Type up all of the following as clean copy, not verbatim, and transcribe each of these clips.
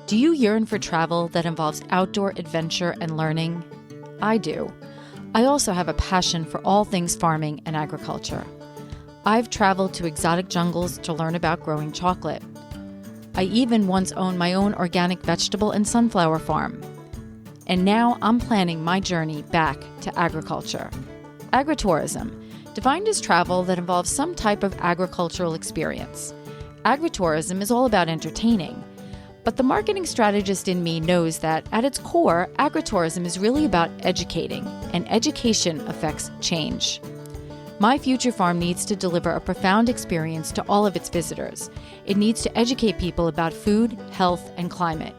Do you yearn for travel that involves outdoor adventure and learning? I do. I also have a passion for all things farming and agriculture. I've traveled to exotic jungles to learn about growing chocolate. I even once owned my own organic vegetable and sunflower farm. And now I'm planning my journey back to agriculture. Agritourism, defined as travel that involves some type of agricultural experience. Agritourism is all about entertaining. But the marketing strategist in me knows that, at its core, agritourism is really about educating, and education affects change. My future farm needs to deliver a profound experience to all of its visitors. It needs to educate people about food, health, and climate.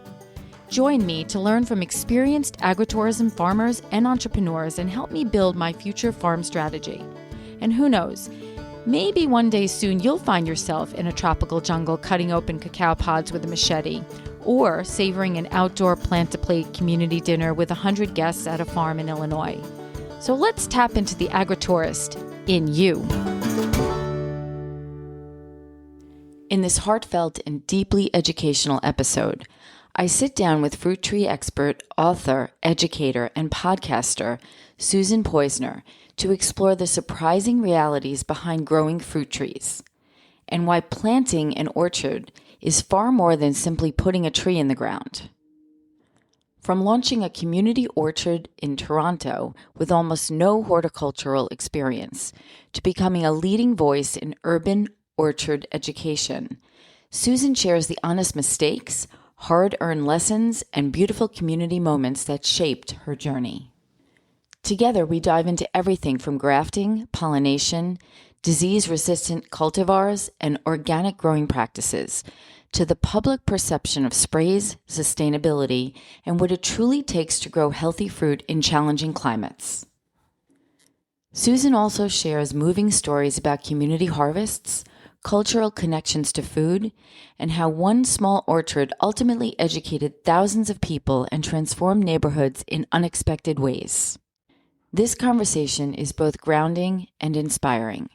Join me to learn from experienced agritourism farmers and entrepreneurs and help me build my future farm strategy. And who knows, maybe one day soon you'll find yourself in a tropical jungle cutting open cacao pods with a machete, or savoring an outdoor plant-to-plate community dinner with 100 guests at a farm in Illinois. So let's tap into the agritourist in you. In this heartfelt and deeply educational episode, I sit down with fruit tree expert, author, educator, and podcaster Susan Poizner to explore the surprising realities behind growing fruit trees and why planting an orchard is far more than simply putting a tree in the ground. From launching a community orchard in Toronto with almost no horticultural experience to becoming a leading voice in urban orchard education, Susan shares the honest mistakes, hard-earned lessons, and beautiful community moments that shaped her journey. Together, we dive into everything from grafting, pollination, disease-resistant cultivars, and organic growing practices, to the public perception of sprays, sustainability, and what it truly takes to grow healthy fruit in challenging climates. Susan also shares moving stories about community harvests, cultural connections to food, and how one small orchard ultimately educated thousands of people and transformed neighborhoods in unexpected ways. This conversation is both grounding and inspiring,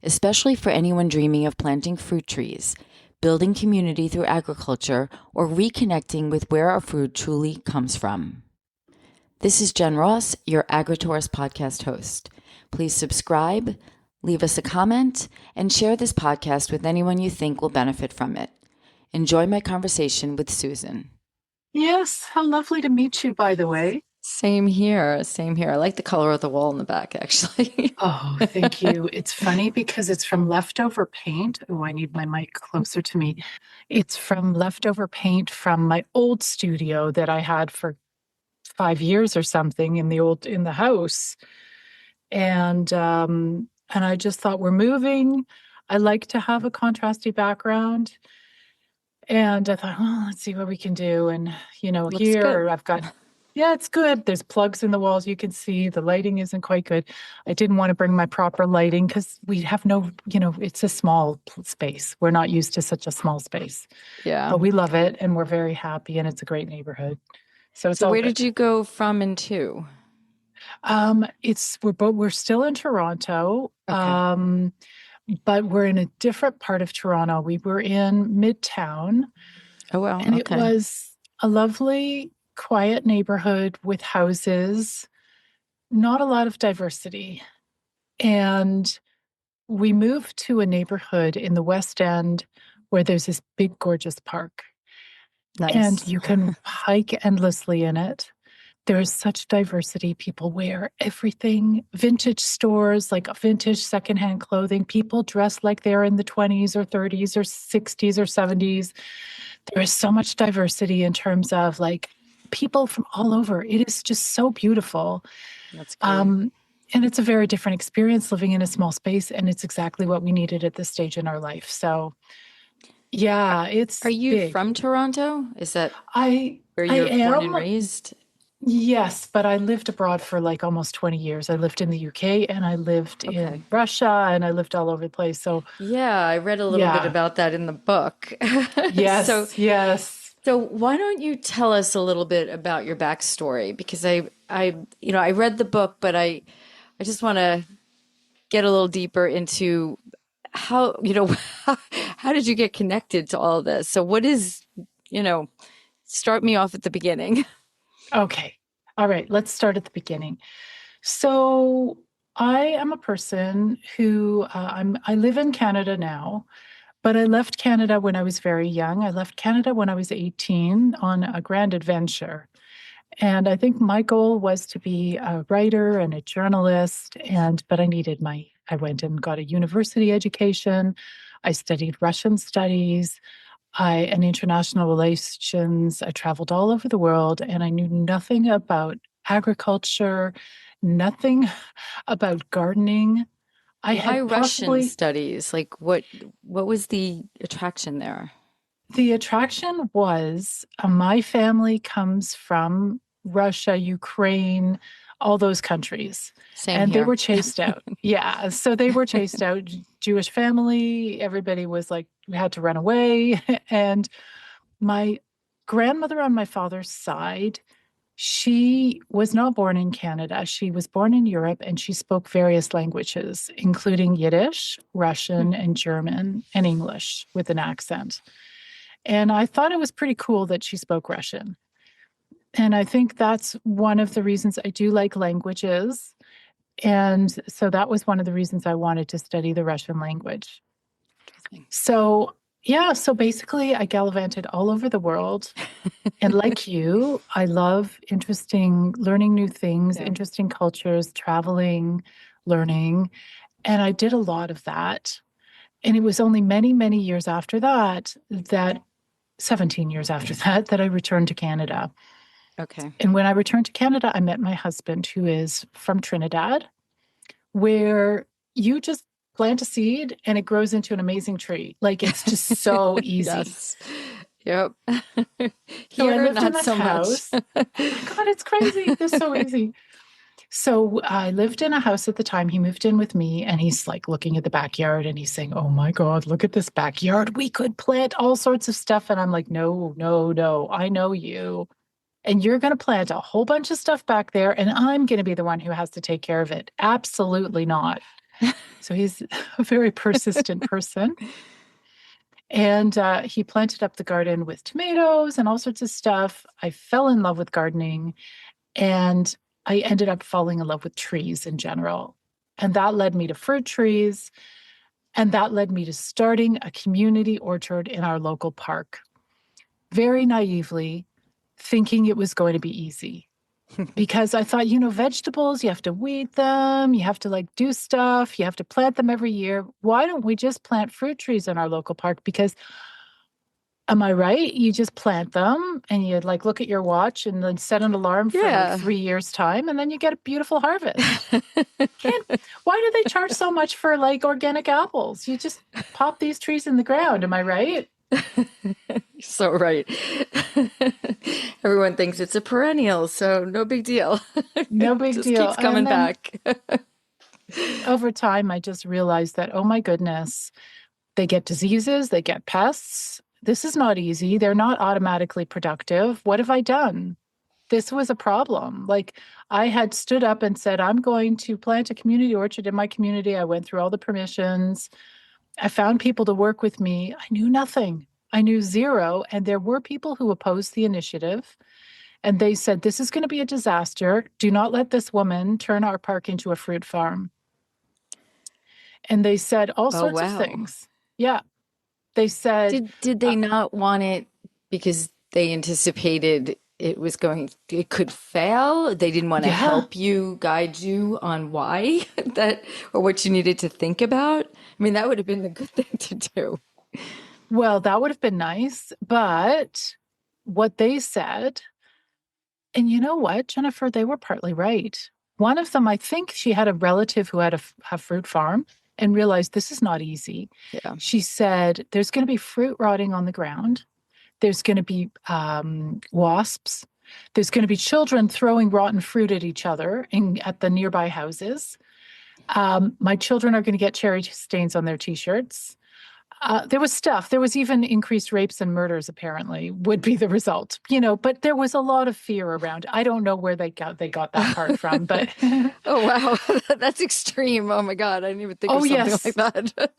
especially for anyone dreaming of planting fruit trees, building community through agriculture, or reconnecting with where our food truly comes from. This is Jen Ross, your Agritourist podcast host. Please subscribe, leave us a comment, and share this podcast with anyone you think will benefit from it. Enjoy my conversation with Susan. Yes, how lovely to meet you, by the way. Same here, same here. I like the color of the wall in the back, actually. Oh, thank you. It's funny because it's from leftover paint. Oh, I need my mic closer to me. It's from leftover paint from my old studio that I had for 5 years or something in the house. And I just thought, we're moving. I like to have a contrasty background. And I thought, well, let's see what we can do. And, Looks here good. I've got, yeah, it's good. There's plugs in the walls. You can see the lighting isn't quite good. I didn't want to bring my proper lighting because we have no, it's a small space. We're not used to such a small space. Yeah. But we love it and we're very happy and it's a great neighborhood. So where did you go from and to? We're still in Toronto. Okay. But we're in a different part of Toronto. We were in Midtown. Oh, wow. And okay. It was a lovely, quiet neighborhood with houses, not a lot of diversity. And we moved to a neighborhood in the West End where there's this big, gorgeous park. Nice. And you can hike endlessly in it. There is such diversity. People wear everything. Vintage stores, like vintage secondhand clothing. People dress like they're in the 20s or 30s or 60s or 70s. There is so much diversity in terms of like people from all over. It is just so beautiful. That's great. And it's a very different experience living in a small space. And it's exactly what we needed at this stage in our life. So yeah, it's Are you big. from Toronto? Is that where you're born and raised? Yes, but I lived abroad for like almost 20 years. I lived in the UK and I lived in Russia and I lived all over the place. So yeah, I read a little bit about that in the book. Yes, yes. So why don't you tell us a little bit about your backstory? Because I read the book, but I just want to get a little deeper into how, how did you get connected to all this? So what is, start me off at the beginning. Okay. All right. Let's start at the beginning. So I am a person who I live in Canada now, but I left Canada when I was very young. I left Canada when I was 18 on a grand adventure. And I think my goal was to be a writer and a journalist. But I went and got a university education. I studied Russian studies, and international relations. I traveled all over the world and I knew nothing about agriculture, nothing about gardening. I Why had Russian possibly studies? Like what was the attraction there? The attraction was my family comes from Russia, Ukraine, all those countries, Same and they here. were chased out. Yeah, so they were chased out. Jewish family, everybody was like, we had to run away. And my grandmother on my father's side, she was not born in Canada. She was born in Europe and she spoke various languages, including Yiddish, Russian, and German, and English with an accent. And I thought it was pretty cool that she spoke Russian. And I think that's one of the reasons I do like languages. And so that was one of the reasons I wanted to study the Russian language. So, yeah, so basically I gallivanted all over the world. And like you, I love learning new things, Yeah. interesting cultures, traveling, learning. And I did a lot of that. And it was only many, many years after that 17 years after that I returned to Canada. Okay. And when I returned to Canada, I met my husband, who is from Trinidad, where you just plant a seed and it grows into an amazing tree. Like it's just so easy. Yes. Yep. So I Here, lived in not this so much. house. Oh my God, it's crazy. It's so easy. So I lived in a house at the time. He moved in with me and he's like looking at the backyard and he's saying, "Oh my God, look at this backyard. We could plant all sorts of stuff." And I'm like, "No, no, no. I know you. And you're going to plant a whole bunch of stuff back there and I'm going to be the one who has to take care of it." Absolutely not. So he's a very persistent person. And he planted up the garden with tomatoes and all sorts of stuff. I fell in love with gardening and I ended up falling in love with trees in general. And that led me to fruit trees. And that led me to starting a community orchard in our local park. Very naively, thinking it was going to be easy. Because I thought, vegetables, you have to weed them, you have to like do stuff, you have to plant them every year. Why don't we just plant fruit trees in our local park? Because am I right? You just plant them and you like look at your watch and then set an alarm for like Yeah. 3 years' time and then you get a beautiful harvest. Why do they charge so much for like organic apples? You just pop these trees in the ground. Am I right? So right. Everyone thinks it's a perennial, so no big deal. No big Just deal. keeps And coming then back. over time, I just realized that, oh my goodness, they get diseases, they get pests. This is not easy. They're not automatically productive. What have I done? This was a problem. Like I had stood up and said, I'm going to plant a community orchard in my community. I went through all the permissions. I found people to work with me. I knew nothing. I knew zero. And there were people who opposed the initiative. And they said, this is going to be a disaster. Do not let this woman turn our park into a fruit farm. And they said all Oh, sorts of wow. things. Yeah. They said, Did they not want it because they anticipated it could fail? They didn't want to yeah, help you, guide you on why that or what you needed to think about? I mean, that would have been the good thing to do. well, that would have been nice. But what they said, and you know what, Jennifer, they were partly right. One of them, I think she had a relative who had a fruit farm and realized this is not easy. Yeah. She said, there's going to be fruit rotting on the ground. There's going to be wasps. There's going to be children throwing rotten fruit at each other at the nearby houses. My children are going to get cherry stains on their t-shirts. There was stuff. There was even increased rapes and murders, apparently, would be the result. But there was a lot of fear around. I don't know where they got that part from, but Oh, wow. That's extreme. Oh my God. I didn't even think of oh something like yes. that.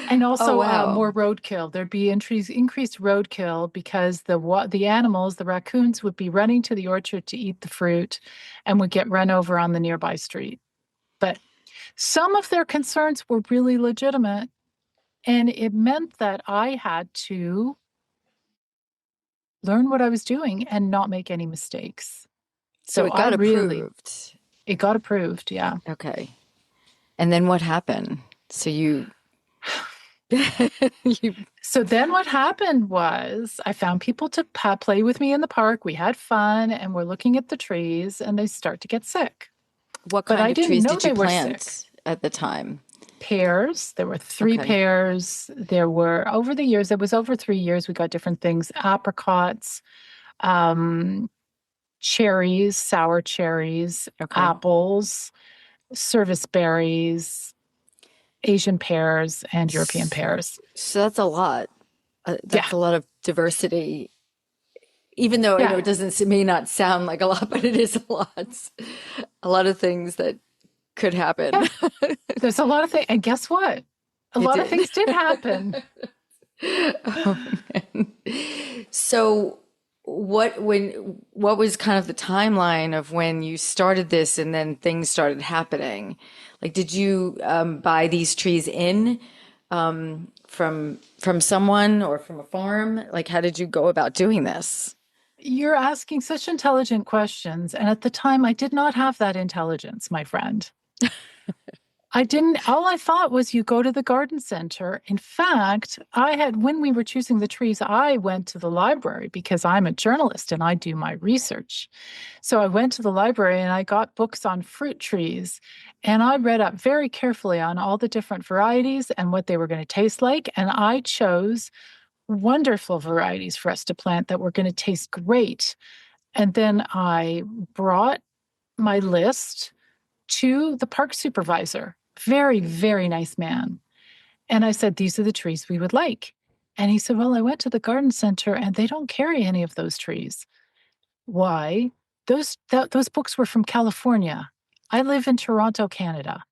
And Oh, also wow. more roadkill. There'd be increased roadkill because the animals, the raccoons, would be running to the orchard to eat the fruit, and would get run over on the nearby street. But some of their concerns were really legitimate, and it meant that I had to learn what I was doing and not make any mistakes. So So it got approved. it got approved. Yeah. Okay. And then what happened? So you, you, So then what happened was I found people to play with me in the park. We had fun and we're looking at the trees and they start to get sick. what But kind I of didn't trees know did you they were sick. plant at the time? Pears. There were three Okay. pears. There were over the years, it was over 3 years, we got different things, apricots, um, cherries, sour cherries, Okay. apples, service berries, Asian pears, and European S- pears. So that's a lot. Yeah. That's a lot of diversity, even though, Yeah. it doesn't, it may not sound like a lot, but it is a lot. A lot of things that could happen. Yeah. There's a lot of things. And guess what? A It lot of did. things did happen. Oh, man. So what was kind of the timeline of when you started this and then things started happening? Like, did you buy these trees in from someone or from a farm? Like, how did you go about doing this? You're asking such intelligent questions. And at the time, I did not have that intelligence, my friend. I didn't, all I thought was you go to the garden center. In fact, when we were choosing the trees, I went to the library because I'm a journalist and I do my research. So I went to the library and I got books on fruit trees and I read up very carefully on all the different varieties and what they were going to taste like. And I chose wonderful varieties for us to plant that were going to taste great. And then I brought my list to the park supervisor, very, very nice man. And I said, these are the trees we would like. And he said, well, I went to the garden center and they don't carry any of those trees. Why? Those books were from California. I live in Toronto, Canada.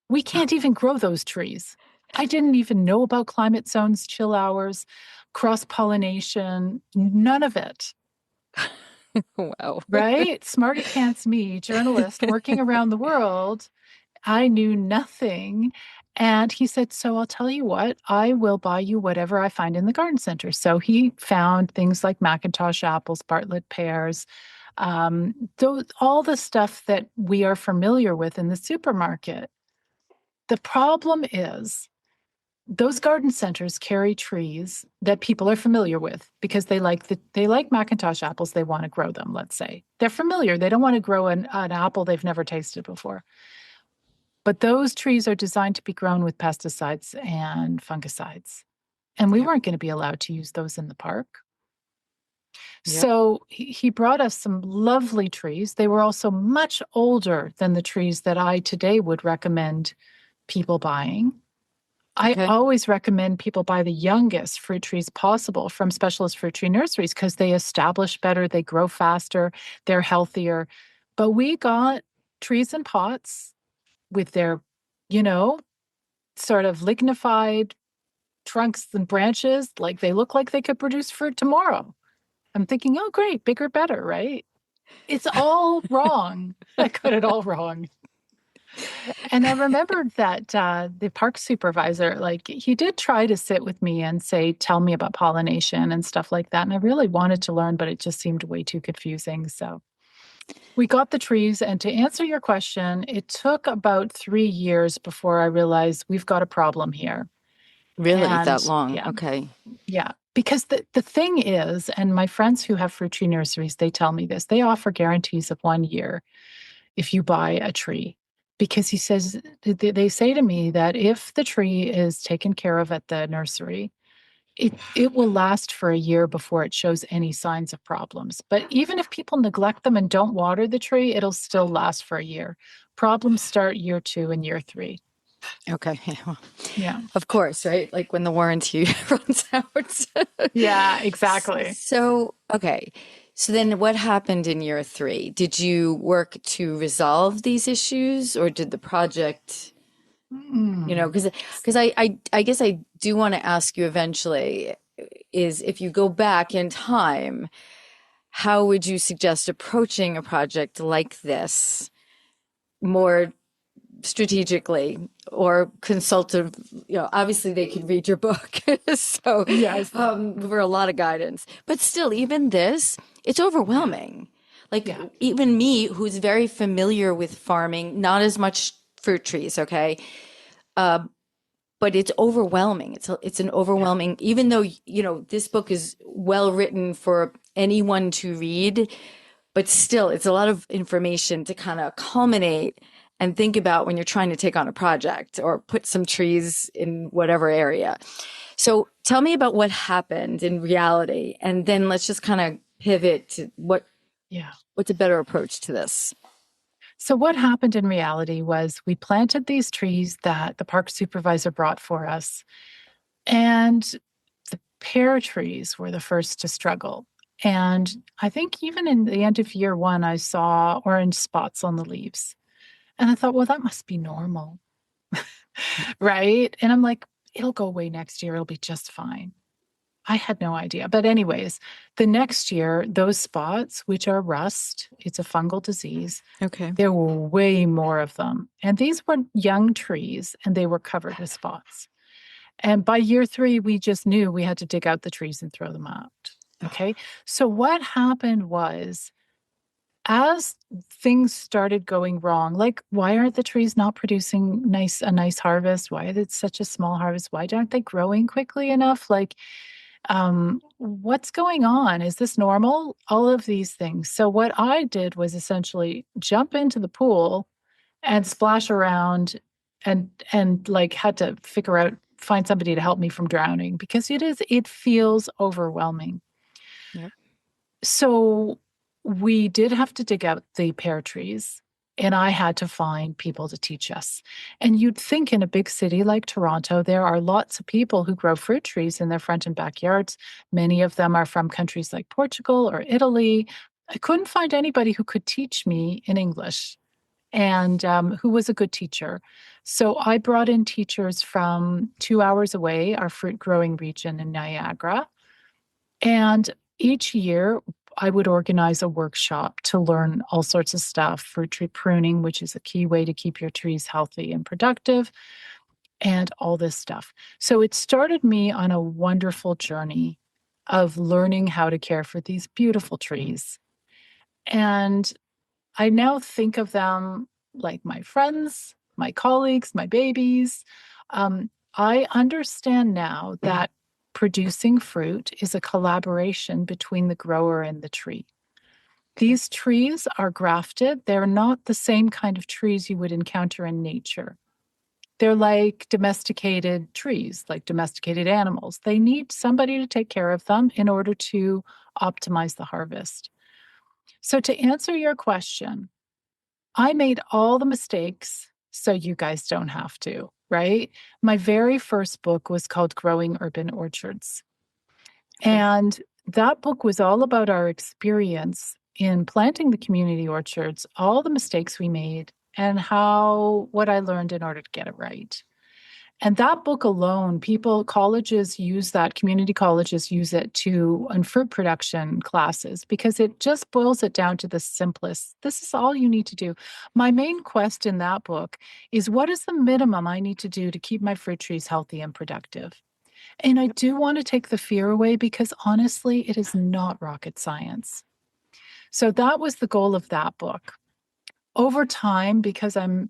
We can't even grow those trees. I didn't even know about climate zones, chill hours, cross pollination, none of it. Wow. Right? Smarty pants me, journalist working around the world. I knew nothing. And he said, so I'll tell you what, I will buy you whatever I find in the garden center. So he found things like Macintosh apples, Bartlett pears, all the stuff that we are familiar with in the supermarket. The problem is those garden centers carry trees that people are familiar with because they like Macintosh apples. They want to grow them, let's say. They're familiar. They don't want to grow an apple they've never tasted before. But those trees are designed to be grown with pesticides and fungicides. And we Yep. weren't going to be allowed to use those in the park. Yep. So he brought us some lovely trees. They were also much older than the trees that I today would recommend people buying. I Okay. always recommend people buy the youngest fruit trees possible from specialist fruit tree nurseries because they establish better, they grow faster, they're healthier. But we got trees in pots with their, you know, sort of lignified trunks and branches, like they look like they could produce fruit tomorrow. I'm thinking, oh, great, bigger, better, right? It's all wrong. I got it all wrong. And I remembered that the park supervisor, like, he did try to sit with me and say, tell me about pollination and stuff like that. And I really wanted to learn, but it just seemed way too confusing. So we got the trees. And to answer your question, it took about 3 years before I realized we've got a problem here. Really, that And long? yeah, Okay. yeah. Because the thing is, and my friends who have fruit tree nurseries, they tell me this, they offer guarantees of 1 year if you buy a tree. Because he says, they say to me that if the tree is taken care of at the nursery, it will last for a year before it shows any signs of problems. But even if people neglect them and don't water the tree, it'll still last for a year. Problems start year 2 and year 3. Okay. Yeah, well, Yeah. of course, right? Like when the warranty runs out. Yeah, exactly. So, okay. So then what happened in year three? Did you work to resolve these issues or did the project, Mm. because I guess I do want to ask you eventually is if you go back in time, how would you suggest approaching a project like this more strategically or consultative? Obviously they could read your book. So Yes. for a lot of guidance, but still, even this, it's Yeah. overwhelming. Like Yeah. even me, who's very familiar with farming, not as much fruit trees, okay? But it's overwhelming. It's an Yeah. overwhelming, even though, this book is well written for anyone to read, but still, it's a lot of information to kind of culminate and think about when you're trying to take on a project or put some trees in whatever area. So tell me about what happened in reality, and then let's just kind of pivot to Yeah. what's a better approach to this. So what happened in reality was we planted these trees that the park supervisor brought for us, and the pear trees were the first to struggle. And I think even in the end of year one, I saw orange spots on the leaves. And I thought, well, that must be normal, right? And I'm like, it'll go away next year. It'll be just fine. I had no idea. But, anyways, the next year, those spots, which are rust, it's a fungal disease, Okay. there were way more of them. And these were young trees and they were covered with spots. And by year three, we just knew we had to dig out the trees and throw them out. Okay. So, what happened was, as things started going wrong, like why aren't the trees not producing a nice harvest? Why is it such a small harvest? Why aren't they growing quickly enough? Like, what's going on? Is this normal? All of these things. So what I did was essentially jump into the pool and splash around and like had to find somebody to help me from drowning because it feels overwhelming. Yep. So we did have to dig out the pear trees, and I had to find people to teach us. And you'd think in a big city like Toronto, there are lots of people who grow fruit trees in their front and backyards. Many of them are from countries like Portugal or Italy. I couldn't find anybody who could teach me in English and who was a good teacher. So I brought in teachers from 2 hours away, our fruit growing region in Niagara. And each year, I would organize a workshop to learn all sorts of stuff, fruit tree pruning, which is a key way to keep your trees healthy and productive, and all this stuff. So it started me on a wonderful journey of learning how to care for these beautiful trees. And I now think of them like my friends, my colleagues, my babies. I understand now that producing fruit is a collaboration between the grower and the tree. These trees are grafted. They're not the same kind of trees you would encounter in nature. They're like domesticated trees, like domesticated animals. They need somebody to take care of them in order to optimize the harvest. So, to answer your question, I made all the mistakes so you guys don't have to, right? My very first book was called Growing Urban Orchards. Okay. And that book was all about our experience in planting the community orchards, all the mistakes we made, and what I learned in order to get it right. And that book alone, community colleges use it on fruit production classes because it just boils it down to the simplest. This is all you need to do. My main quest in that book is what is the minimum I need to do to keep my fruit trees healthy and productive? And I do want to take the fear away because honestly, it is not rocket science. So that was the goal of that book. Over time, because I'm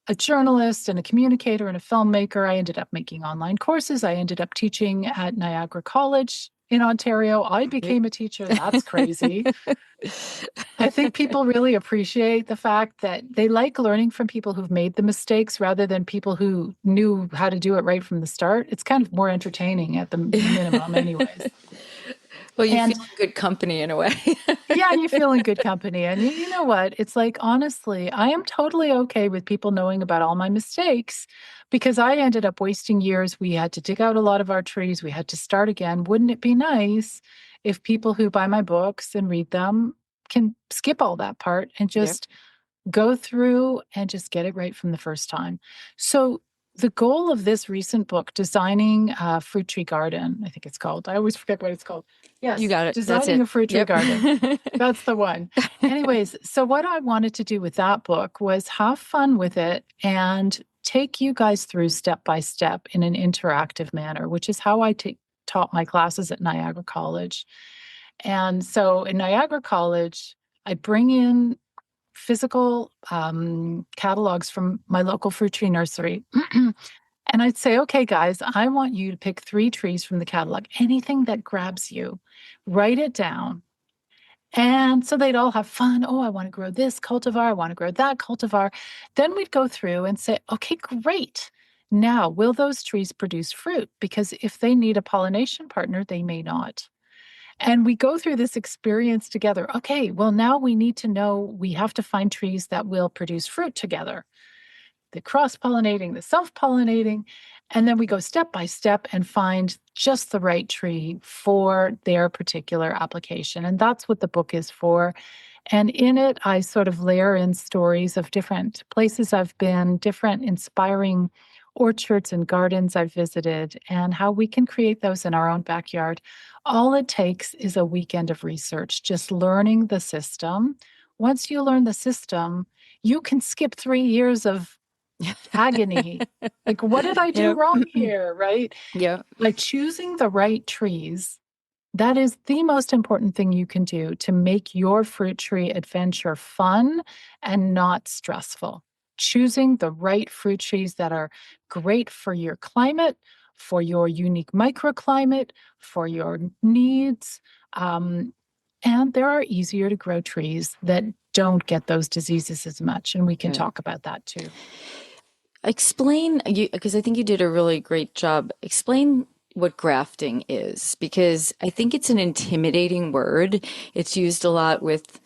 a journalist and a communicator and a filmmaker, I ended up making online courses. I ended up teaching at Niagara College in Ontario. I became a teacher. That's crazy. I think people really appreciate the fact that they like learning from people who've made the mistakes rather than people who knew how to do it right from the start. It's kind of more entertaining at the minimum, anyways. Well, you feel And in good company in a way. Yeah, you feel in good company. And you know what? It's like, honestly, I am totally okay with people knowing about all my mistakes because I ended up wasting years. We had to dig out a lot of our trees. We had to start again. Wouldn't it be nice if people who buy my books and read them can skip all that part and Yep. just go through and just get it right from the first time? So, the goal of this recent book, Designing a Fruit Tree Garden, I think it's called. I always forget what it's called. You Yes, got it. That's Designing it. a Fruit Tree Yep. Garden. That's the one. Anyways, so what I wanted to do with that book was have fun with it and take you guys through step by step in an interactive manner, which is how I taught my classes at Niagara College. And so in Niagara College, I bring in physical catalogs from my local fruit tree nursery. And I'd say, okay, guys, I want you to pick 3 trees from the catalog, anything that grabs you, write it down. And so they'd all have fun. Oh, I want to grow this cultivar. I want to grow that cultivar. Then we'd go through and say, okay, great. Now, will those trees produce fruit? Because if they need a pollination partner, they may not. And we go through this experience together. Okay, well, now we need to know we have to find trees that will produce fruit together, the cross pollinating, the self pollinating. And then we go step by step and find just the right tree for their particular application. And that's what the book is for. And in it, I sort of layer in stories of different places I've been, different inspiring orchards and gardens I've visited, and how we can create those in our own backyard. All it takes is a weekend of research, just learning the system. Once you learn the system, you can skip 3 years of agony. Like, what did I do Yep. wrong here? Right? Yep. Like choosing the right trees, that is the most important thing you can do to make your fruit tree adventure fun and not stressful. Choosing the right fruit trees that are great for your climate, for your unique microclimate, for your needs. And there are easier to grow trees that don't get those diseases as much. And we can Yeah. talk about that too. Explain you because I think you did a really great job. Explain what grafting is because I think it's an intimidating word. It's used a lot with,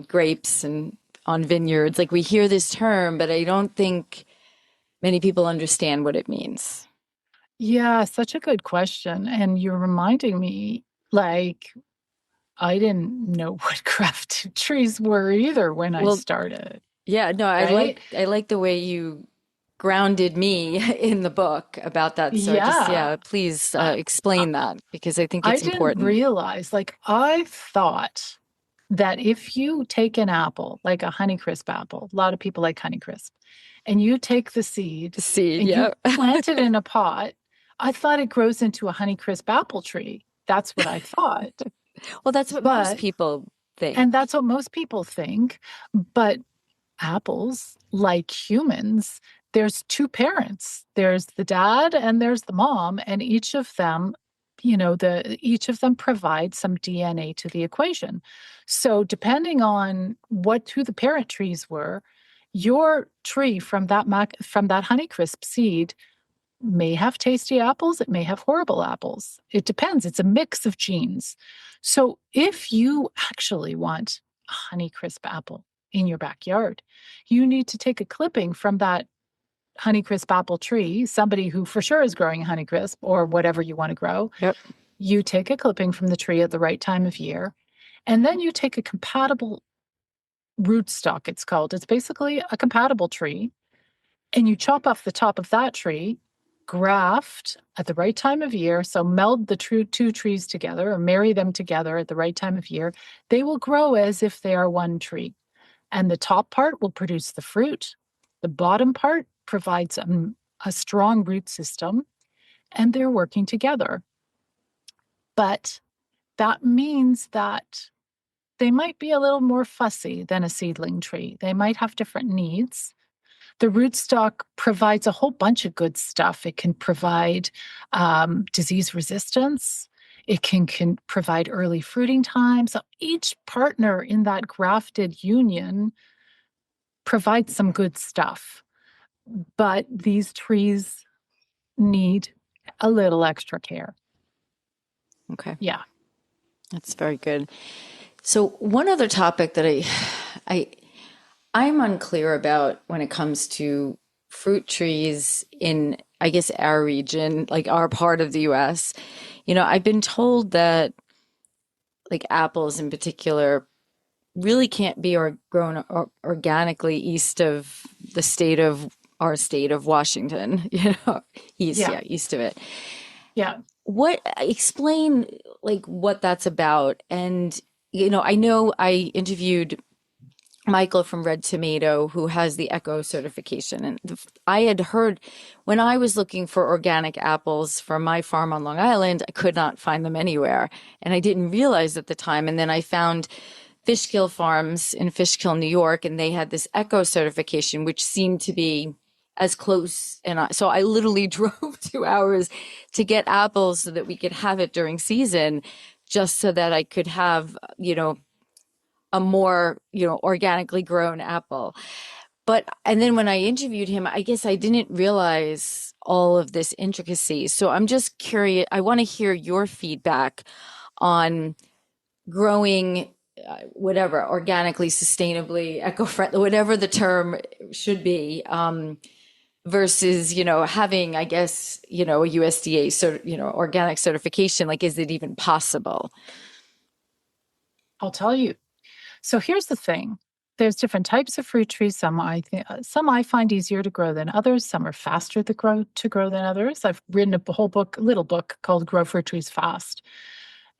grapes and on vineyards. Like we hear this term, but I don't think many people understand what it means. Yeah, such a good question. And you're reminding me, like, I didn't know what grafted trees were either when I Well, started, yeah, no, right? I like the way you grounded me in the book about that. So Yeah. please I, I explain that because I think I it's didn't important. realize, like, I thought that if you take an apple, like a Honeycrisp apple, a lot of people like Honeycrisp, and you take the seed The seed, and you yeah. plant it in a pot, I thought it grows into a Honeycrisp apple tree. That's what I thought. Well, that's what most But people think. And that's what most people think. But apples, like humans, there's 2 parents. There's the dad and there's the mom, and each of them, each of them provides some DNA to the equation. So depending on who the parent trees were, your tree from that Honeycrisp seed may have tasty apples, it may have horrible apples. It depends. It's a mix of genes. So if you actually want a Honeycrisp apple in your backyard, you need to take a clipping from that Honeycrisp apple tree, somebody who for sure is growing Honeycrisp or whatever you want to grow. Yep. You take a clipping from the tree at the right time of year, and then you take a compatible rootstock, it's called. It's basically a compatible tree, and you chop off the top of that tree, graft at the right time of year. So meld the 2 trees together or marry them together at the right time of year. They will grow as if they are one tree. And the top part will produce the fruit. The bottom part provides a strong root system, and they're working together. But that means that they might be a little more fussy than a seedling tree. They might have different needs. The rootstock provides a whole bunch of good stuff. It can provide disease resistance. It can provide early fruiting time. So each partner in that grafted union provides some good stuff. But these trees need a little extra care. Okay. Yeah. That's very good. So one other topic that I I'm unclear about when it comes to fruit trees in, I guess, our region, like our part of the US. I've been told that like apples in particular really can't be grown organically east of the state of our state of Washington, east, Yeah. yeah, east of it. Yeah. What explain like what that's about? And I know I interviewed Michael from Red Tomato, who has the Eco certification. And I had heard when I was looking for organic apples for my farm on Long Island, I could not find them anywhere. And I didn't realize at the time. And then I found Fishkill Farms in Fishkill, New York, and they had this Eco certification, which seemed to be as close. So I literally drove 2 hours to get apples so that we could have it during season, just so that I could have, a more, organically grown apple. And then when I interviewed him, I guess I didn't realize all of this intricacy. So I'm just curious. I want to hear your feedback on growing whatever, organically, sustainably, eco-friendly, whatever the term should be, versus, having, I guess, a USDA organic certification. Like, is it even possible? I'll tell you. So here's the thing. There's different types of fruit trees. Some I find easier to grow than others. Some are faster to grow than others. I've written a whole book, a little book called Grow Fruit Trees Fast.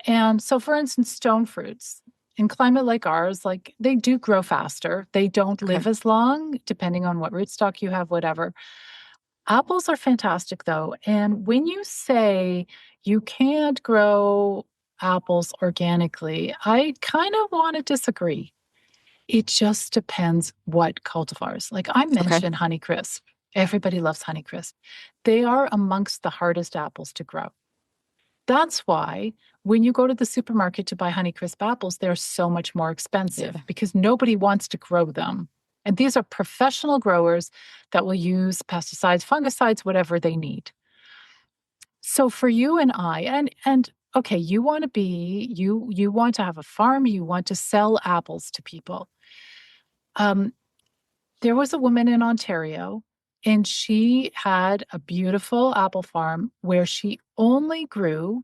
And so, for instance, stone fruits in climate like ours, like they do grow faster. They don't Okay. live as long, depending on what rootstock you have, whatever. Apples are fantastic, though. And when you say you can't grow apples organically, I kind of want to disagree. It just depends what cultivars. Like I Okay. mentioned Honeycrisp. Everybody loves Honeycrisp. They are amongst the hardest apples to grow. That's why when you go to the supermarket to buy Honeycrisp apples, they're so much more expensive Yeah. because nobody wants to grow them. And these are professional growers that will use pesticides, fungicides, whatever they need. So for you and I, and okay, you want to have a farm, you want to sell apples to people. Um, there was a woman in Ontario, and she had a beautiful apple farm where she only grew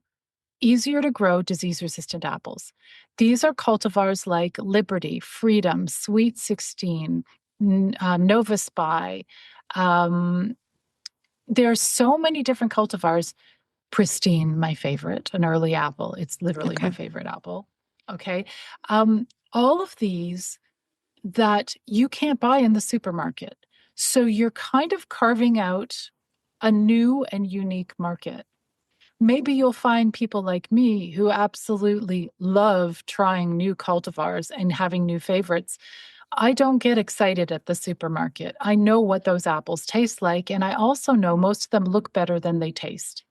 easier to grow disease resistant apples. These are cultivars like Liberty, Freedom, Sweet 16, Nova Spy. Um, there are so many different cultivars. Pristine, my favorite, an early apple. It's literally my Okay. favorite apple. Okay. All of these that you can't buy in the supermarket. So you're kind of carving out a new and unique market. Maybe you'll find people like me who absolutely love trying new cultivars and having new favorites. I don't get excited at the supermarket. I know what those apples taste like, and I also know most of them look better than they taste.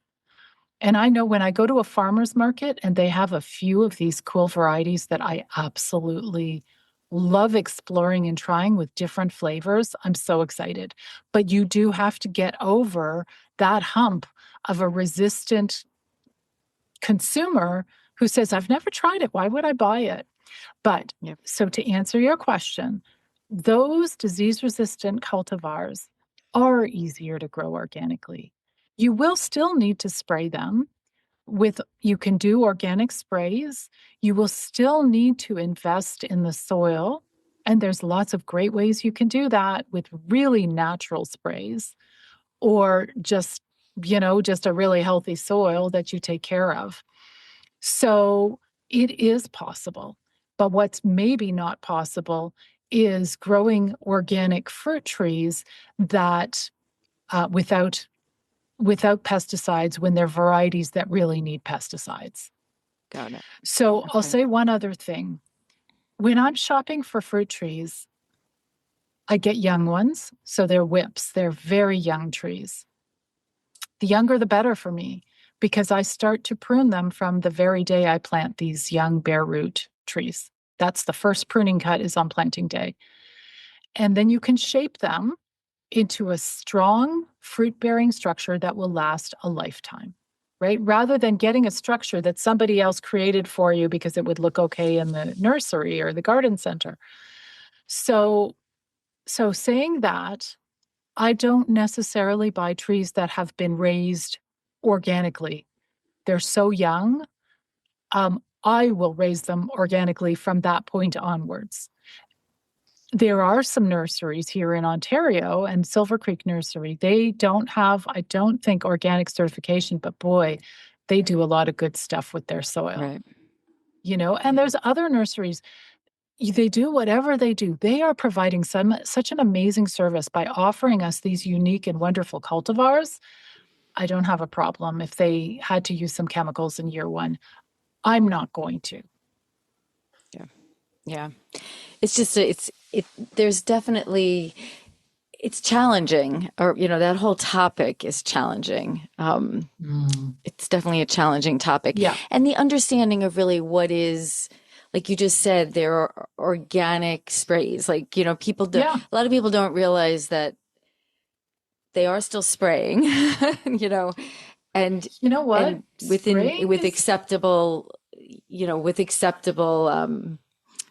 And I know when I go to a farmer's market and they have a few of these cool varieties that I absolutely love exploring and trying with different flavors, I'm so excited. But you do have to get over that hump of a resistant consumer who says, I've never tried it. Why would I buy it? But Yeah. so to answer your question, those disease resistant cultivars are easier to grow organically. You will still need to spray them you can do organic sprays. You will still need to invest in the soil. And there's lots of great ways you can do that with really natural sprays or just a really healthy soil that you take care of. So it is possible. But what's maybe not possible is growing organic fruit trees that without pesticides when they're varieties that really need pesticides. Got it. So I'll Okay. say one other thing. When I'm shopping for fruit trees, I get young ones. So they're whips. They're very young trees. The younger, the better for me because I start to prune them from the very day I plant these young bare root trees. That's the first pruning cut is on planting day. And then you can shape them into a strong fruit bearing structure that will last a lifetime. right? Rather than getting a structure that somebody else created for you because it would look okay in the nursery or the garden center. So, saying that, I don't necessarily buy trees that have been raised organically. They're so young. I will raise them organically from that point onwards. There are some nurseries here in Ontario and Silver Creek Nursery. They don't have, I don't think, organic certification, but boy, they do a lot of good stuff with their soil. Right. And there's other nurseries. They do whatever they do. They are providing such an amazing service by offering us these unique and wonderful cultivars. I don't have a problem if they had to use some chemicals in year one. I'm not going to. Yeah. Yeah. It's just, there's definitely, it's challenging, or, that whole topic is challenging. It's definitely a challenging topic. Yeah. And the understanding of really what is, like you just said, there are organic sprays. Like, people don't, Yeah. a lot of people don't realize that they are still spraying, and You know what? and with acceptable,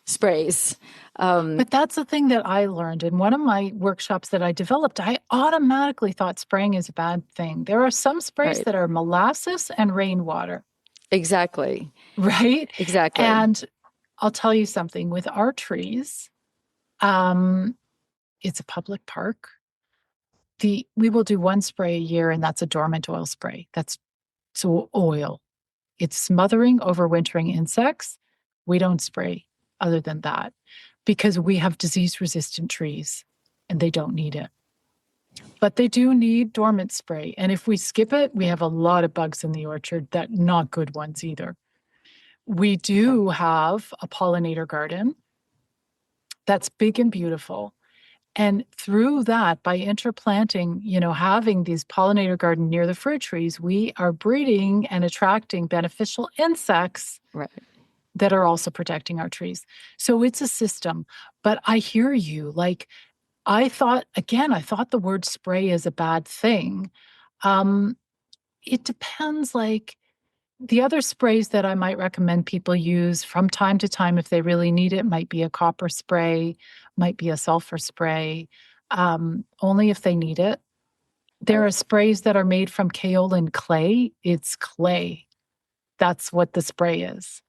sprays. But that's the thing that I learned in one of my workshops that I developed. I automatically thought spraying is a bad thing. There are some sprays Right. that are molasses and rainwater. Exactly. Right? Exactly. And I'll tell you something, with our trees, it's a public park. We will do one spray a year, and that's a dormant oil spray. That's so oil. It's smothering overwintering insects. We don't spray other than that because we have disease-resistant trees and they don't need it. But they do need dormant spray. And if we skip it, we have a lot of bugs in the orchard, that not good ones either. We do have a pollinator garden that's big and beautiful. And through that, by interplanting, having these pollinator garden near the fruit trees, we are breeding and attracting beneficial insects Right. that are also protecting our trees. So it's a system. But I hear you. Like, I thought the word spray is a bad thing. It depends. Like, the other sprays that I might recommend people use from time to time if they really need it might be a copper spray, might be a sulfur spray, only if they need it. There are sprays that are made from kaolin clay. It's clay. That's what the spray is.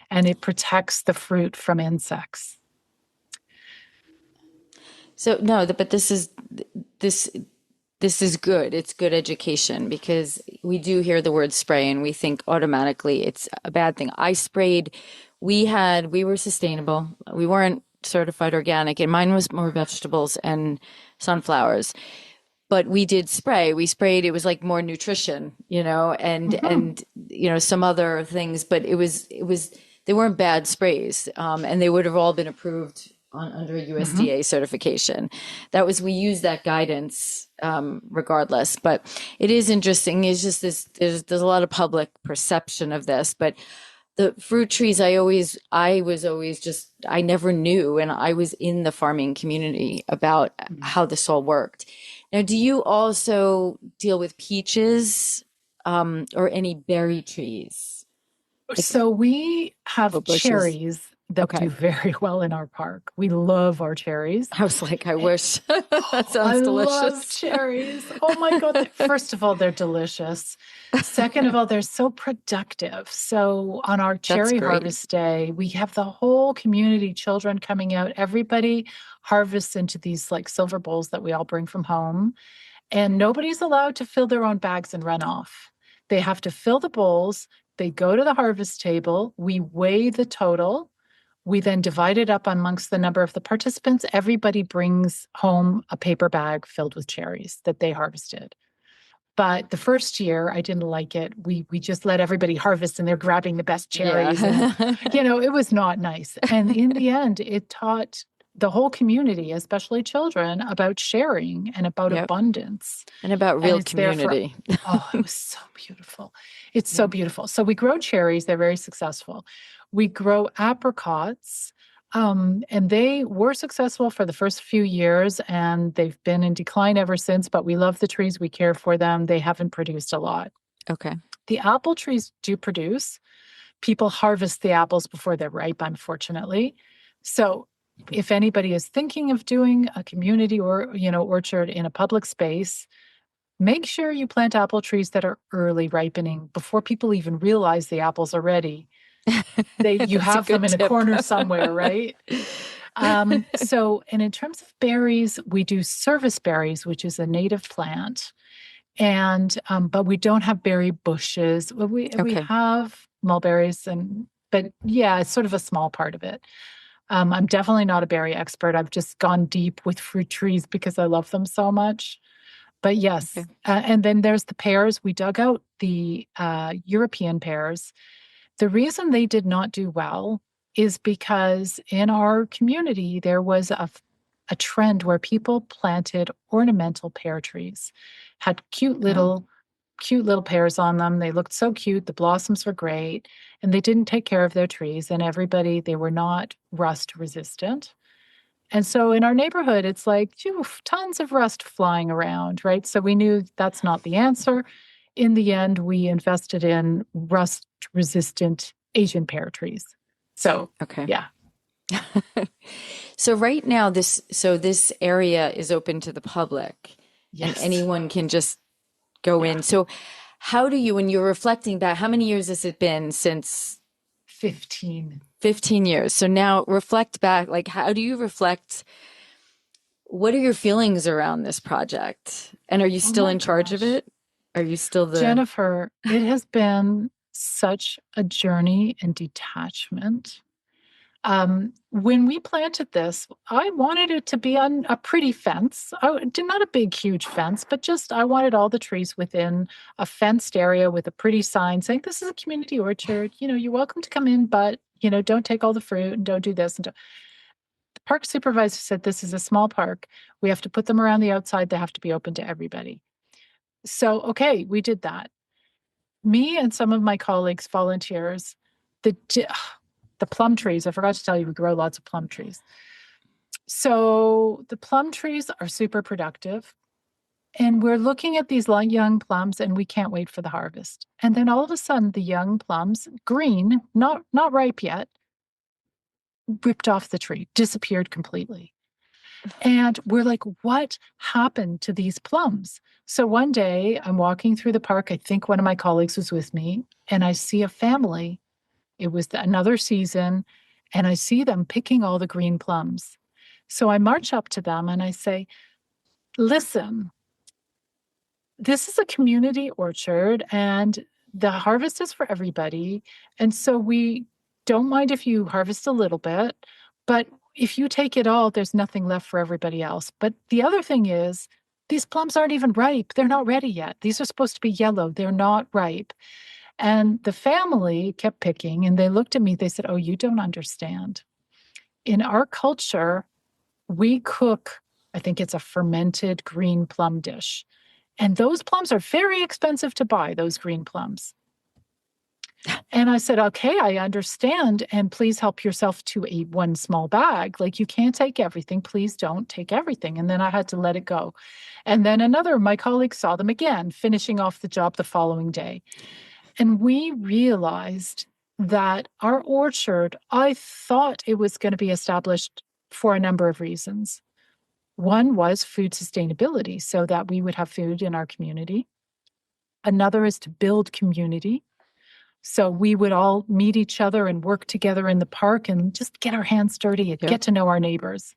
And it protects the fruit from insects. So no, but this is good. It's good education, because we do hear the word spray and we think automatically it's a bad thing. I sprayed. We were sustainable. We weren't certified organic, and mine was more vegetables and sunflowers. But we did spray. We sprayed. It was like more nutrition, and some other things. But it was they weren't bad sprays, and they would have all been approved under USDA certification. We use that guidance regardless. But it is interesting. It's just this. There's a lot of public perception of this, but the fruit trees, I never knew, and I was in the farming community about how this all worked. Now, do you also deal with peaches, or any berry trees? So we have cherries that Okay. do very well in our park. We love our cherries. I was like, I wish. That sounds delicious. I love cherries. Oh my God. First of all, they're delicious. Second of all, they're so productive. So on our cherry harvest day, we have the whole community, children coming out. Everybody harvests into these like silver bowls that we all bring from home. And nobody's allowed to fill their own bags and run off. They have to fill the bowls. They go to the harvest table. We weigh the total. We then divide it up amongst the number of the participants. Everybody brings home a paper bag filled with cherries that they harvested. But the first year, I didn't like it. We just let everybody harvest, and they're grabbing the best cherries. Yeah. And, it was not nice. And in the end, it taught the whole community, especially children, about sharing and about abundance. And about real community. It was so beautiful. It's so beautiful. So we grow cherries. They're very successful. We grow apricots, and they were successful for the first few years, and they've been in decline ever since, but we love the trees. We care for them. They haven't produced a lot. Okay. The apple trees do produce. People harvest the apples before they're ripe, unfortunately. So if anybody is thinking of doing a community or, orchard in a public space, make sure you plant apple trees that are early ripening before people even realize the apples are ready. You That's a have them good in a tip. corner somewhere, right? And in terms of berries, we do service berries, which is a native plant. And but we don't have berry bushes. Well, we Okay. have mulberries, but yeah, it's sort of a small part of it. I'm definitely not a berry expert. I've just gone deep with fruit trees because I love them so much. But yes, Okay. and then there's the pears. We dug out the European pears. The reason they did not do well is because in our community there was a trend where people planted ornamental pear trees, had Oh, cute little pears on them. They looked so cute. The blossoms were great, and they didn't take care of their trees. And they were not rust resistant. And so in our neighborhood, it's like, phew, tons of rust flying around, right? So we knew that's not the answer. In the end, we invested in rust resistant Asian pear trees. So, okay. yeah. So right now, this area is open to the public, and Yes. anyone can just go Yeah. in. So how do you, when you're reflecting back, how many years has it been since 15. 15 years? So now reflect back, like how do you reflect? What are your feelings around this project? And are you Oh still my in charge of gosh. it? Are you still the, Jennifer, it has been such a journey and detachment. When we planted this, I wanted it to be on a pretty fence. Not a big, huge fence, but just I wanted all the trees within a fenced area with a pretty sign saying, "This is a community orchard. You're welcome to come in, but don't take all the fruit and don't do this." And the park supervisor said, "This is a small park. We have to put them around the outside. They have to be open to everybody." So, okay, we did that. Me and some of my colleagues, volunteers, the the plum trees. I forgot to tell you, we grow lots of plum trees. So the plum trees are super productive. And we're looking at these young plums and we can't wait for the harvest. And then all of a sudden, the young plums, green, not ripe yet, ripped off the tree, disappeared completely. And we're like, what happened to these plums? So one day I'm walking through the park. I think one of my colleagues was with me, and I see a family. It was another season, and I see them picking all the green plums. So I march up to them and I say, listen, this is a community orchard and the harvest is for everybody. And so we don't mind if you harvest a little bit, but if you take it all, there's nothing left for everybody else. But the other thing is, these plums aren't even ripe. They're not ready yet. These are supposed to be yellow. They're not ripe. And the family kept picking and they looked at me. They said, "Oh, you don't understand. In our culture, we cook, I think it's a fermented green plum dish. And those plums are very expensive to buy, those green plums." And I said, "Okay, I understand. And please help yourself to a one small bag. Like you can't take everything. Please don't take everything." And then I had to let it go. And then another, my colleague saw them again, finishing off the job the following day. And we realized that our orchard, I thought it was going to be established for a number of reasons. One was food sustainability, so that we would have food in our community. Another is to build community. So we would all meet each other and work together in the park and just get our hands dirty and yep, get to know our neighbors.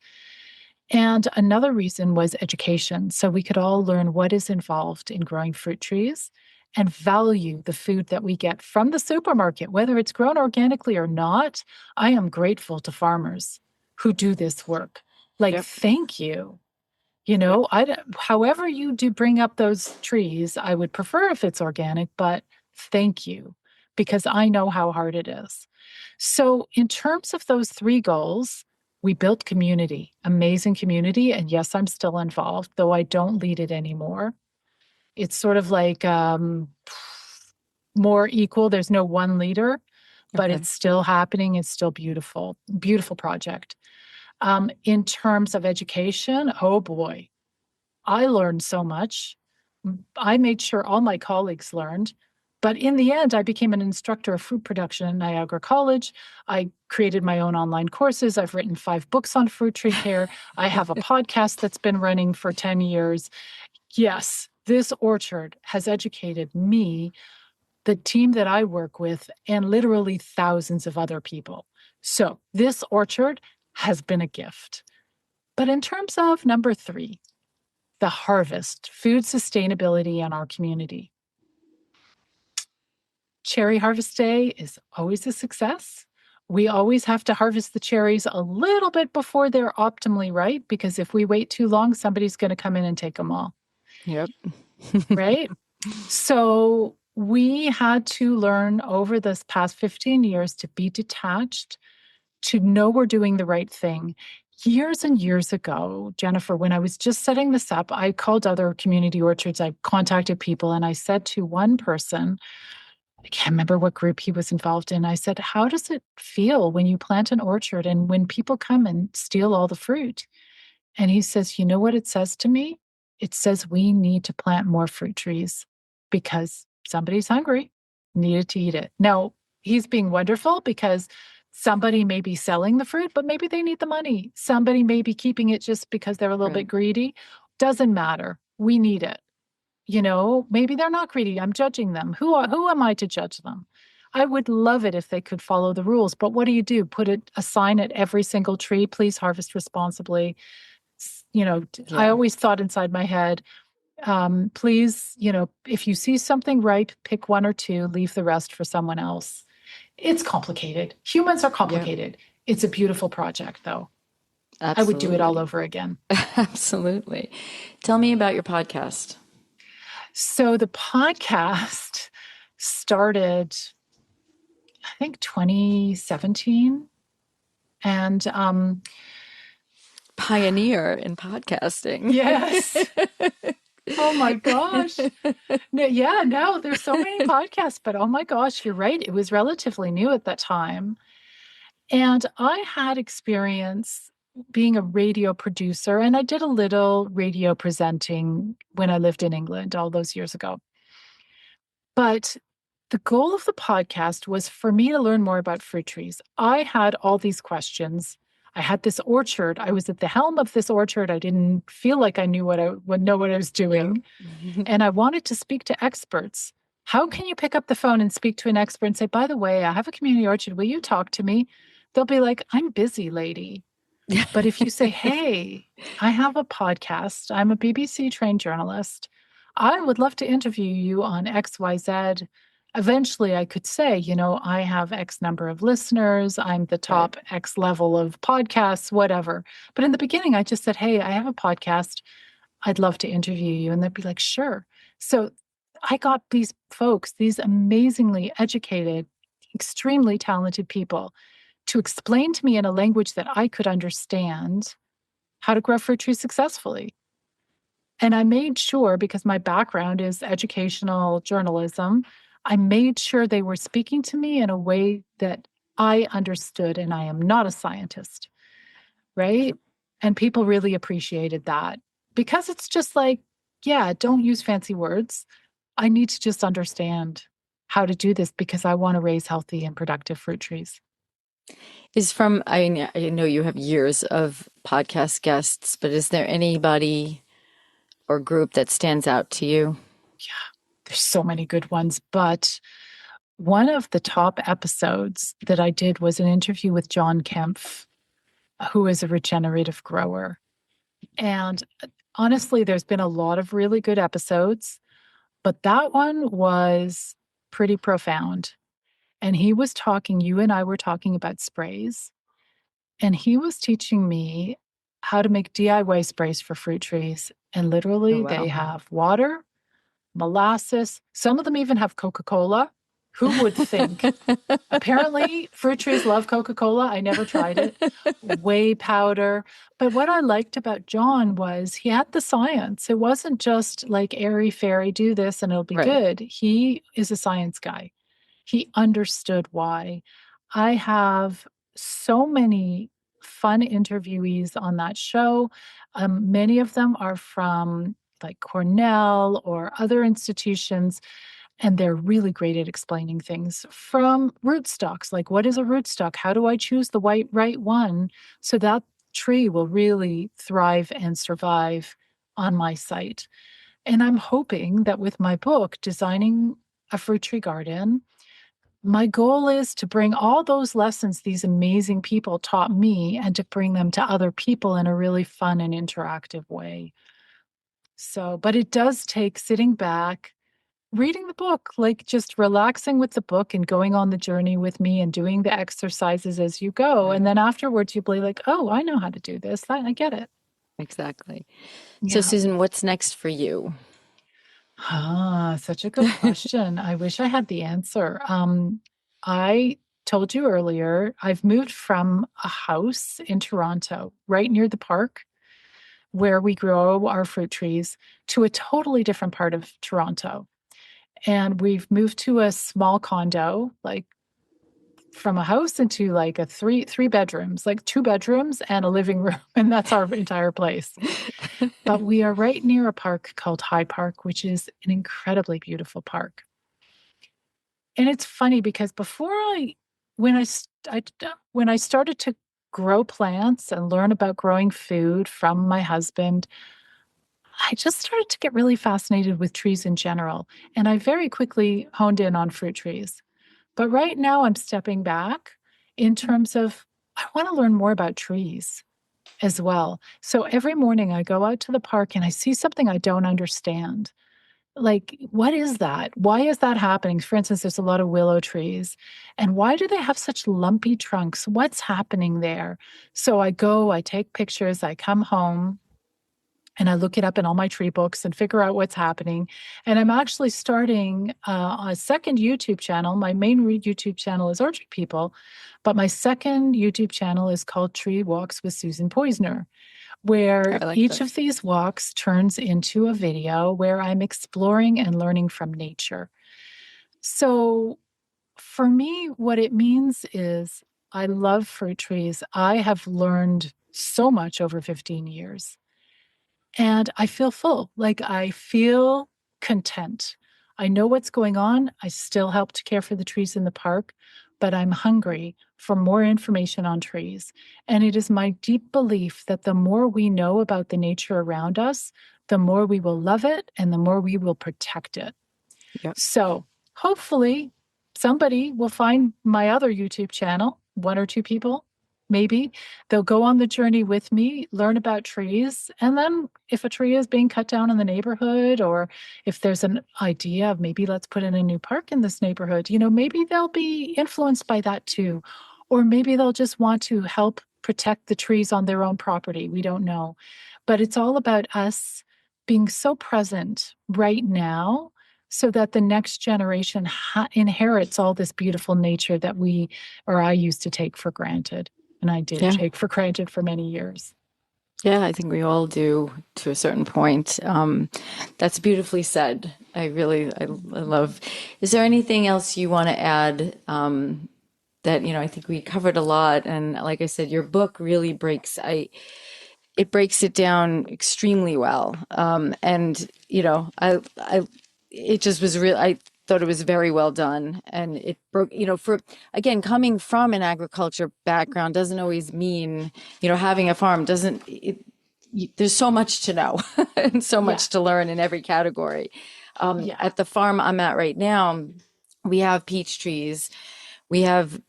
And another reason was education. So we could all learn what is involved in growing fruit trees and value the food that we get from the supermarket, whether it's grown organically or not. I am grateful to farmers who do this work. Like, yep, thank you. yep. However you do bring up those trees, I would prefer if it's organic, but thank you because I know how hard it is. So, in terms of those three goals, we built community, amazing community. And yes, I'm still involved, though I don't lead it anymore. It's sort of like more equal. There's no one leader, but Okay. it's still happening. It's still beautiful, beautiful project. In terms of education, oh boy, I learned so much. I made sure all my colleagues learned. But in the end, I became an instructor of fruit production at Niagara College. I created my own online courses. I've written 5 books on fruit tree care. I have a podcast that's been running for 10 years. Yes, this orchard has educated me, the team that I work with, and literally thousands of other people. So this orchard has been a gift. But in terms of number 3, the harvest, food sustainability in our community. Cherry harvest day is always a success. We always have to harvest the cherries a little bit before they're optimally ripe, because if we wait too long, somebody's going to come in and take them all. Yep. Right? So we had to learn over this past 15 years to be detached, to know we're doing the right thing. Years and years ago, Jennifer, when I was just setting this up, I called other community orchards. I contacted people and I said to one person, I can't remember what group he was involved in. I said, how does it feel when you plant an orchard and when people come and steal all the fruit? And he says, you know what it says to me? It says we need to plant more fruit trees because somebody's hungry, needed to eat it. Now, he's being wonderful because somebody may be selling the fruit, but maybe they need the money. Somebody may be keeping it just because they're a little bit greedy. Doesn't matter. We need it. Maybe they're not greedy. I'm judging them. Who am I to judge them? I would love it if they could follow the rules, but what do? Put a sign at every single tree, please harvest responsibly. I always thought inside my head, please, if you see something ripe, pick 1 or 2, leave the rest for someone else. It's complicated. Humans are complicated. It's a beautiful project, though. Absolutely. I would do it all over again. Absolutely. Tell me about your podcast. So the podcast started, I think, 2017. And pioneer in podcasting. Yes. Oh my gosh. No, there's so many podcasts, but oh my gosh, you're right. It was relatively new at that time. And I had experience being a radio producer, and I did a little radio presenting when I lived in England all those years ago. But the goal of the podcast was for me to learn more about fruit trees. I had all these questions. I had this orchard. I was at the helm of this orchard. I didn't feel like I knew what I was doing. And I wanted to speak to experts. How can you pick up the phone and speak to an expert and say, by the way, I have a community orchard. Will you talk to me? They'll be like, I'm busy, lady. But if you say, hey, I have a podcast, I'm a BBC trained journalist, I would love to interview you on XYZ. Eventually, I could say, I have X number of listeners, I'm the top X level of podcasts, whatever. But in the beginning, I just said, hey, I have a podcast. I'd love to interview you. And they'd be like, sure. So I got these folks, these amazingly educated, extremely talented people to explain to me in a language that I could understand how to grow fruit trees successfully. And I made sure, because my background is educational journalism, I made sure they were speaking to me in a way that I understood, and I am not a scientist, right? And people really appreciated that because it's just like, yeah, don't use fancy words. I need to just understand how to do this because I want to raise healthy and productive fruit trees. I know you have years of podcast guests, but is there anybody or group that stands out to you? Yeah, there's so many good ones, but one of the top episodes that I did was an interview with John Kempf, who is a regenerative grower. And honestly, there's been a lot of really good episodes, but that one was pretty profound. And you and I were talking about sprays, and he was teaching me how to make DIY sprays for fruit trees. And literally, they have water, molasses. Some of them even have Coca-Cola. Who would think? Apparently, fruit trees love Coca-Cola. I never tried it. Whey powder. But what I liked about John was he had the science. It wasn't just like airy-fairy, do this and it'll be good. He is a science guy. He understood why. I have so many fun interviewees on that show. Many of them are from like Cornell or other institutions. And they're really great at explaining things from rootstocks. Like, what is a rootstock? How do I choose the right one so that tree will really thrive and survive on my site? And I'm hoping that with my book, Designing a Fruit Tree Garden, my goal is to bring all those lessons these amazing people taught me and to bring them to other people in a really fun and interactive way. So, but it does take sitting back, reading the book, like just relaxing with the book and going on the journey with me and doing the exercises as you go. And Right. then afterwards, you'll be like, oh, I know how to do this. I get it. Exactly. So, Yeah. Susan, what's next for you? Ah, such a good question. I wish I had the answer. I told you earlier, I've moved from a house in Toronto, right near the park where we grow our fruit trees, to a totally different part of Toronto. And we've moved to a small condo, like from a house into like a three bedrooms, like 2 bedrooms and a living room, and that's our entire place. But we are right near a park called High Park, which is an incredibly beautiful park. And it's funny because before when I, st- I when I started to grow plants and learn about growing food from my husband, I just started to get really fascinated with trees in general. And I very quickly honed in on fruit trees. But right now I'm stepping back in terms of I want to learn more about trees as well. So every morning I go out to the park and I see something I don't understand. Like, what is that? Why is that happening? For instance, there's a lot of willow trees. And why do they have such lumpy trunks? What's happening there? So I go, I take pictures, I come home, and I look it up in all my tree books and figure out what's happening. And I'm actually starting a second YouTube channel. My main YouTube channel is Orchard People, but my second YouTube channel is called Tree Walks with Susan Poizner, where I like each that. of these walks turns into a video where I'm exploring and learning from nature. So for me, what it means is I love fruit trees. I have learned so much over 15 years. And I feel full, like I feel content. I know what's going on. I still help to care for the trees in the park, but I'm hungry for more information on trees. And it is my deep belief that the more we know about the nature around us, the more we will love it and the more we will protect it. Yep. So hopefully somebody will find my other YouTube channel, one or two people, maybe. They'll go on the journey with me, learn about trees. And then if a tree is being cut down in the neighborhood, or if there's an idea of maybe let's put in a new park in this neighborhood, maybe they'll be influenced by that too. Or maybe they'll just want to help protect the trees on their own property. We don't know. But it's all about us being so present right now so that the next generation inherits all this beautiful nature that we or I used to take for granted. And I did Yeah. take for granted for many years. Yeah, I think we all do to a certain point. That's beautifully said. I love. Is there anything else you want to add? That, I think we covered a lot. And like I said, your book really it breaks it down extremely well. And it just was real. I thought it was very well done, and it broke. For again, coming from an agriculture background doesn't always mean having a farm doesn't. There's so much to know and so Yeah. much to learn in every category. Yeah. At the farm I'm at right now, we have peach trees, we have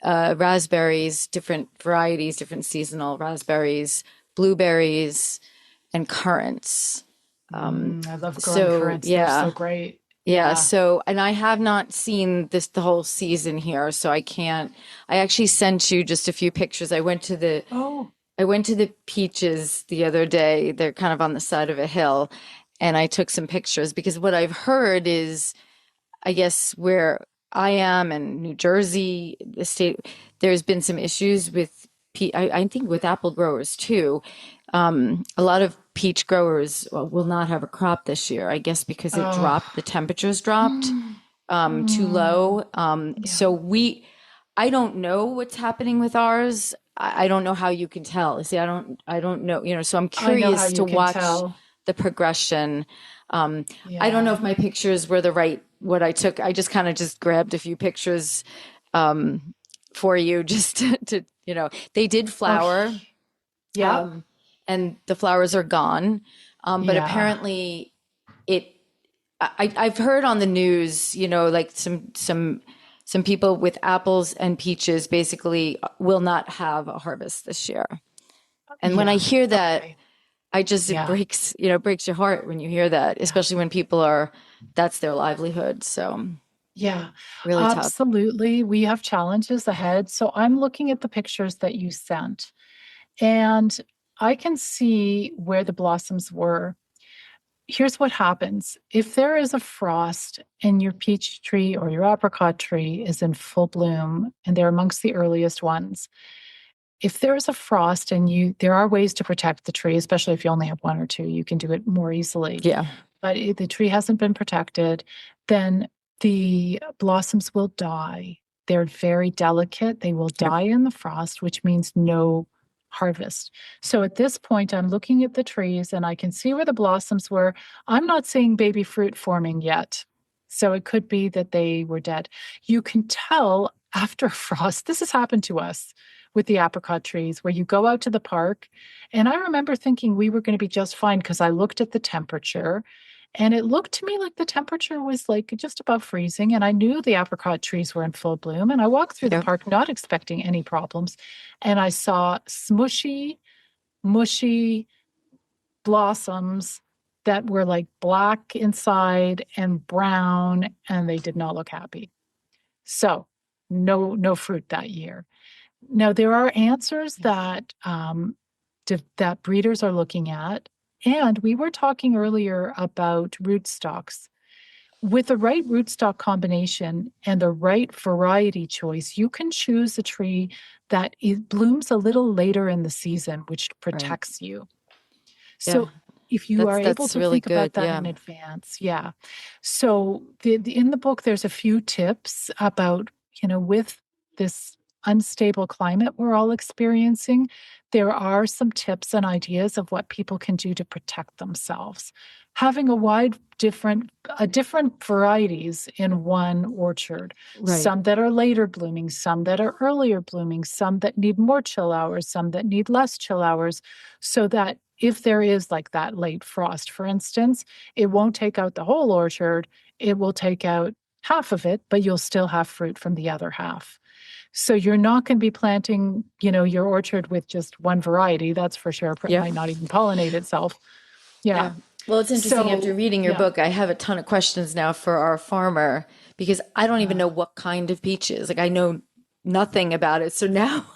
raspberries, different varieties, different seasonal raspberries, blueberries, and currants. I love growing So currants. They're so yeah, great. yeah. Yeah. So, and I have not seen the whole season here, so I can't. I actually sent you just a few pictures. Oh, I went to the peaches the other day. They're kind of on the side of a hill, and I took some pictures because what I've heard is, I guess where I am in New Jersey, the state, there's been some issues with I think with apple growers too. A lot of peach growers will not have a crop this year, I guess because it oh. dropped, the temperatures dropped Mm, too mm. low. Yeah. So I don't know what's happening with ours. I don't know how you can tell. See, I don't know, so I'm I know how curious to you can watch tell. the progression. I don't know if Yeah. my pictures were the right, what I took. I just kind of just grabbed a few pictures for you just they did Oh, flower, yep. um, and the flowers are gone. But Yeah. apparently it, I've heard on the news, like some people with apples and peaches basically will not have a harvest this year. And when I Yeah. hear that, Okay. it Yeah. breaks your heart when you hear that, Yeah. especially when that's their livelihood. So Yeah. really tough. Absolutely. We have challenges ahead. So I'm looking at the pictures that you sent, and I can see where the blossoms were. Here's what happens. If there is a frost and your peach tree or your apricot tree is in full bloom and they're amongst the earliest ones, if there is a frost and there are ways to protect the tree, especially if you only have one or two, you can do it more easily. Yeah. But if the tree hasn't been protected, then the blossoms will die. They're very delicate. They will Yep. die in the frost, which means no harvest. So at this point, I'm looking at the trees and I can see where the blossoms were. I'm not seeing baby fruit forming yet. So it could be that they were dead. You can tell after frost, this has happened to us with the apricot trees, where you go out to the park. And I remember thinking we were going to be just fine because I looked at the temperature and it looked to me like the temperature was like just above freezing. And I knew the apricot trees were in full bloom. And I walked through the Yep. park not expecting any problems. And I saw smushy, mushy blossoms that were like black inside and brown, and they did not look happy. So no fruit that year. Now, there are answers that breeders are looking at. And we were talking earlier about rootstocks. With the right rootstock combination and the right variety choice, you can choose a tree that blooms a little later in the season, which Right. protects you. Yeah. So if you are able That's to really think about good. that Yeah. in advance, yeah. So in the book, there's a few tips about, with this unstable climate we're all experiencing, there are some tips and ideas of what people can do to protect themselves. Having different varieties in one orchard, Right. some that are later blooming, some that are earlier blooming, some that need more chill hours, some that need less chill hours, so that if there is like that late frost, for instance, it won't take out the whole orchard. It will take out half of it, but you'll still have fruit from the other half. So you're not going to be planting, your orchard with just one variety. That's for sure. It Yep. might not even pollinate itself. Yeah. Yeah. Well, it's interesting. After So, reading your yeah. book, I have a ton of questions now for our farmer because I don't even Uh, know what kind of peaches. Like I know nothing about it. So now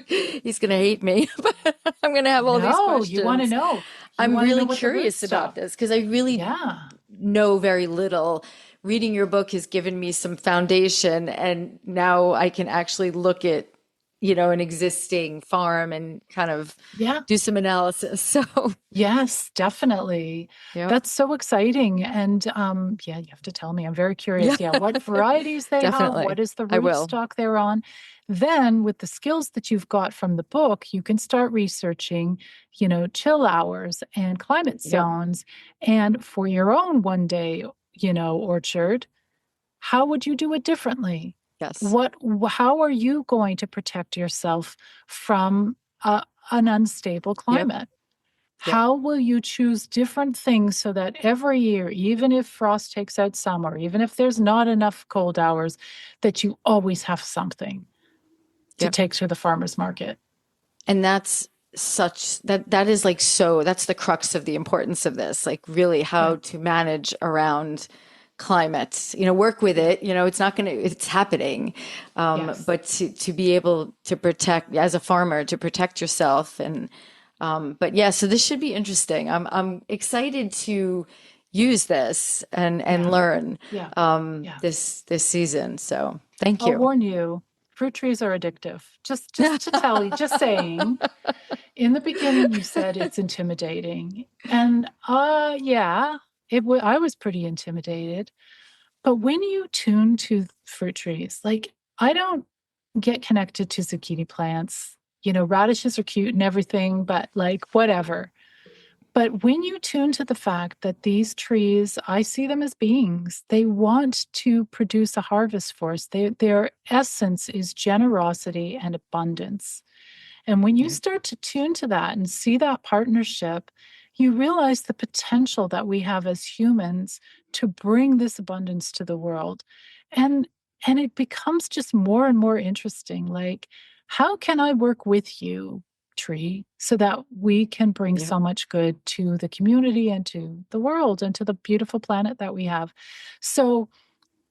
he's going to hate me, but I'm going to have all these no, you want to questions. know. You I'm want to know really what the curious about rootstock. this because I really Yeah. know very little. Reading your book has given me some foundation, and now I can actually look at, an existing farm and kind of Yeah. do some analysis. So, Yes, definitely. yeah, That's so exciting. And yeah, you have to tell me. I'm very yeah, curious. Yeah, what varieties they have, definitely. what is the I will. rootstock they're on. Then, with the skills that you've got from the book, you can start researching, chill hours and climate Yep. zones. And for your own one day, orchard, how would you do it differently? Yes. How are you going to protect yourself from an unstable Yep. climate? Yep. How will you choose different things so that every year, even if frost takes out summer, even if there's not enough cold hours, that you always have something to Yep. take to the farmer's market? And that's that is like, so that's the crux of the importance of this, like really Yeah. how to manage around climate, work with Yeah. it, it's happening. Yes. But to be able to protect, as a farmer, to protect yourself. And, but yeah, so this should be interesting. I'm excited to use this and Yeah. learn, Yeah. Yeah. this season. So thank I'll you. warn you, fruit trees are addictive. Just to tell you, just saying. In the beginning, you said it's intimidating. And yeah, I was pretty intimidated. But when you tune to fruit trees, like I don't get connected to zucchini plants. Radishes are cute and everything, but like whatever. But when you tune to the fact that these trees, I see them as beings, they want to produce a harvest for us. Their essence is generosity and abundance. And when you start to tune to that and see that partnership, you realize the potential that we have as humans to bring this abundance to the world. And and it becomes just more and more interesting. Like, how can I work with you, tree, so that we can bring Yeah. so much good to the community and to the world and to the beautiful planet that we have? So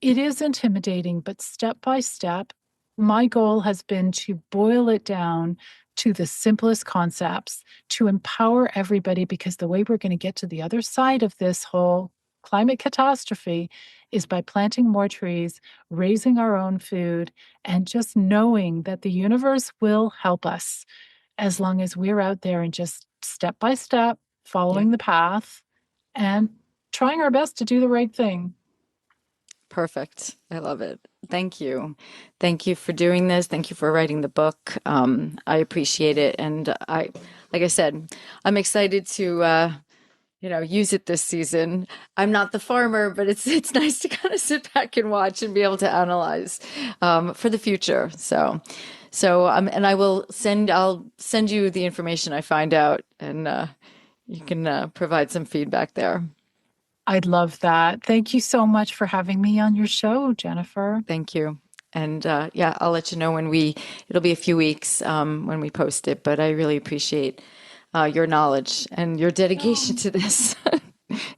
it is intimidating, but step by step, my goal has been to boil it down to the simplest concepts to empower everybody, because the way we're going to get to the other side of this whole climate catastrophe is by planting more trees, raising our own food, and just knowing that the universe will help us as long as we're out there and just step by step Yeah. following the path and trying our best to do the right thing. Perfect. I love it. Thank you. Thank you for doing this. Thank you for writing the book. I appreciate it. And like I said, I'm excited to, use it this season. I'm not the farmer, but it's nice to kind of sit back and watch and be able to analyze, for the future. And I'll send you the information I find out, and you can provide some feedback there. I'd love that. Thank you so much for having me on your show, Jennifer. Thank you. And I'll let you know it'll be a few weeks when we post it, but I really appreciate your knowledge and your dedication to this.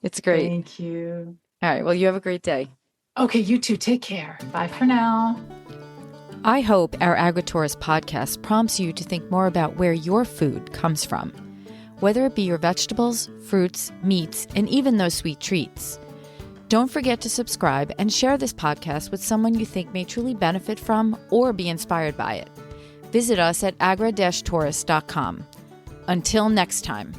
It's great. Thank you. All right. Well, you have a great day. Okay, you too. Take care. Bye for now. I hope our Agritourist podcast prompts you to think more about where your food comes from, whether it be your vegetables, fruits, meats, and even those sweet treats. Don't forget to subscribe and share this podcast with someone you think may truly benefit from or be inspired by it. Visit us at agra-tourist.com. Until next time.